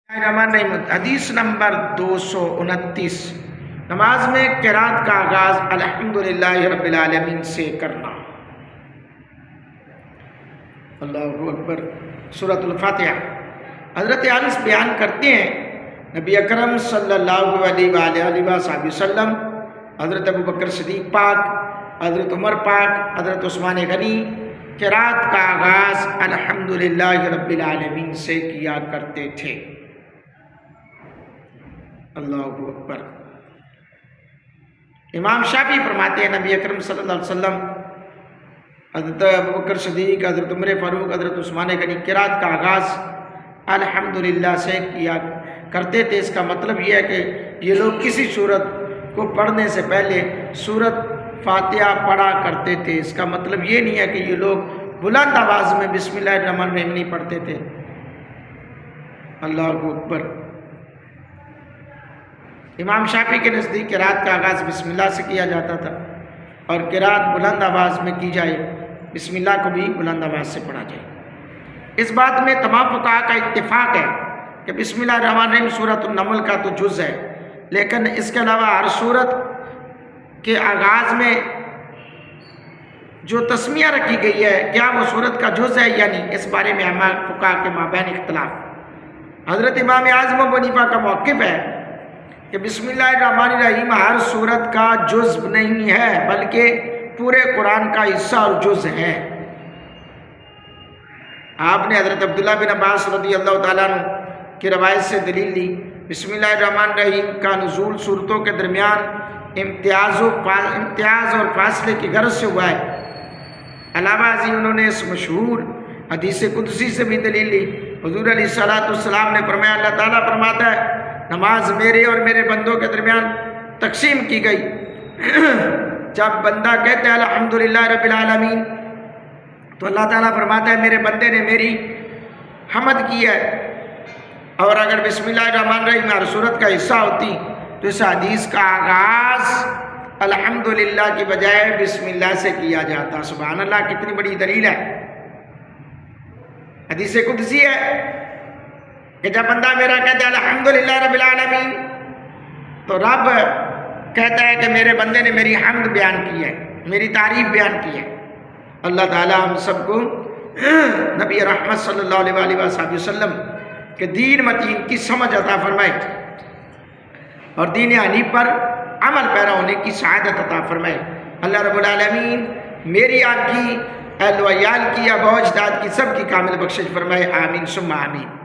الرحمن الرحیم حدیث نمبر 229 نماز میں قرات کا آغاز الحمدللہ رب العالمین سے کرنا۔ اللہ اکبر۔ سورۃ الفاتحہ۔ حضرت انس بیان کرتے ہیں نبی اکرم صلی اللہ علیہ وآلہ وسلم، حضرت ابوبکر صدیق پاک، حضرت عمر پاک، حضرت عثمان غنی قرات کا آغاز الحمدللہ رب العالمین سے کیا کرتے تھے۔ اللہ اکبر۔ امام شافعی فرماتے ہیں نبی اکرم صلی اللہ علیہ وسلم، حضرت ابوبکر صدیق، حضرت عمر فاروق، حضرت عثمان غنی قرات کا آغاز الحمدللہ سے کیا کرتے تھے۔ اس کا مطلب یہ ہے کہ یہ لوگ کسی سورت کو پڑھنے سے پہلے سورت فاتحہ پڑھا کرتے تھے۔ اس کا مطلب یہ نہیں ہے کہ یہ لوگ بلند آواز میں بسم اللہ الرحمن الرحیم نہیں پڑھتے تھے۔ اللہ اکبر۔ امام شافعی کے نزدیک قرات کا آغاز بسم اللہ سے کیا جاتا تھا، اور قرات بلند آواز میں کی جائے، بسم اللہ کو بھی بلند آواز سے پڑھا جائے۔ اس بات میں تمام فقہاء کا اتفاق ہے کہ بسم اللہ الرحمن الرحیم سورۃ النمل کا تو جز ہے، لیکن اس کے علاوہ ہر سورت کے آغاز میں جو تسمیہ رکھی گئی ہے کیا وہ سورت کا جز ہے یا نہیں، اس بارے میں فقہاء کے مابین اختلاف۔ حضرت امام اعظم ابو حنیفہ کا موقف ہے کہ بسم اللہ الرحمن الرحیم ہر سورت کا جز نہیں ہے بلکہ پورے قرآن کا حصہ اور جز ہے۔ آپ نے حضرت عبداللہ بن عباس رضی اللہ تعالیٰ عنہ کی روایت سے دلیل لی، بسم اللہ الرحمن الرحیم کا نزول صورتوں کے درمیان امتیاز اور فاصلے کی غرض سے ہوا ہے۔ علاوہ ازیں انہوں نے اس مشہور حدیث قدسی سے بھی دلیل لی۔ حضور علیہ السلام نے فرمایا، اللہ تعالیٰ فرماتا ہے نماز میرے اور میرے بندوں کے درمیان تقسیم کی گئی، جب بندہ کہتا ہے الحمدللہ رب العالمین تو اللہ تعالیٰ فرماتا ہے میرے بندے نے میری حمد کی ہے، اور اگر بسم اللہ الرحمن الرحیم ہر سورت کا حصہ ہوتی تو اس حدیث کا آغاز الحمدللہ کی بجائے بسم اللہ سے کیا جاتا۔ سبحان اللہ، کتنی بڑی دلیل ہے۔ حدیث قدسی ہے کہ جب بندہ میرا کہتا ہے الحمدللہ رب العالمین تو رب کہتا ہے کہ میرے بندے نے میری حمد بیان کی ہے، میری تعریف بیان کی ہے۔ اللہ تعالیٰ ہم سب کو نبی رحمت صلی اللہ علیہ وآلہ وسلم کہ دین متین کی سمجھ عطا فرمائے اور دین حنیف پر عمل پیرا ہونے کی سعادت عطا فرمائے۔ اللہ رب العالمین میری آپ کی، اہل و عیال کی، ابا و اجداد کی، سب کی کامل بخشش فرمائے۔ آمین ثم آمین۔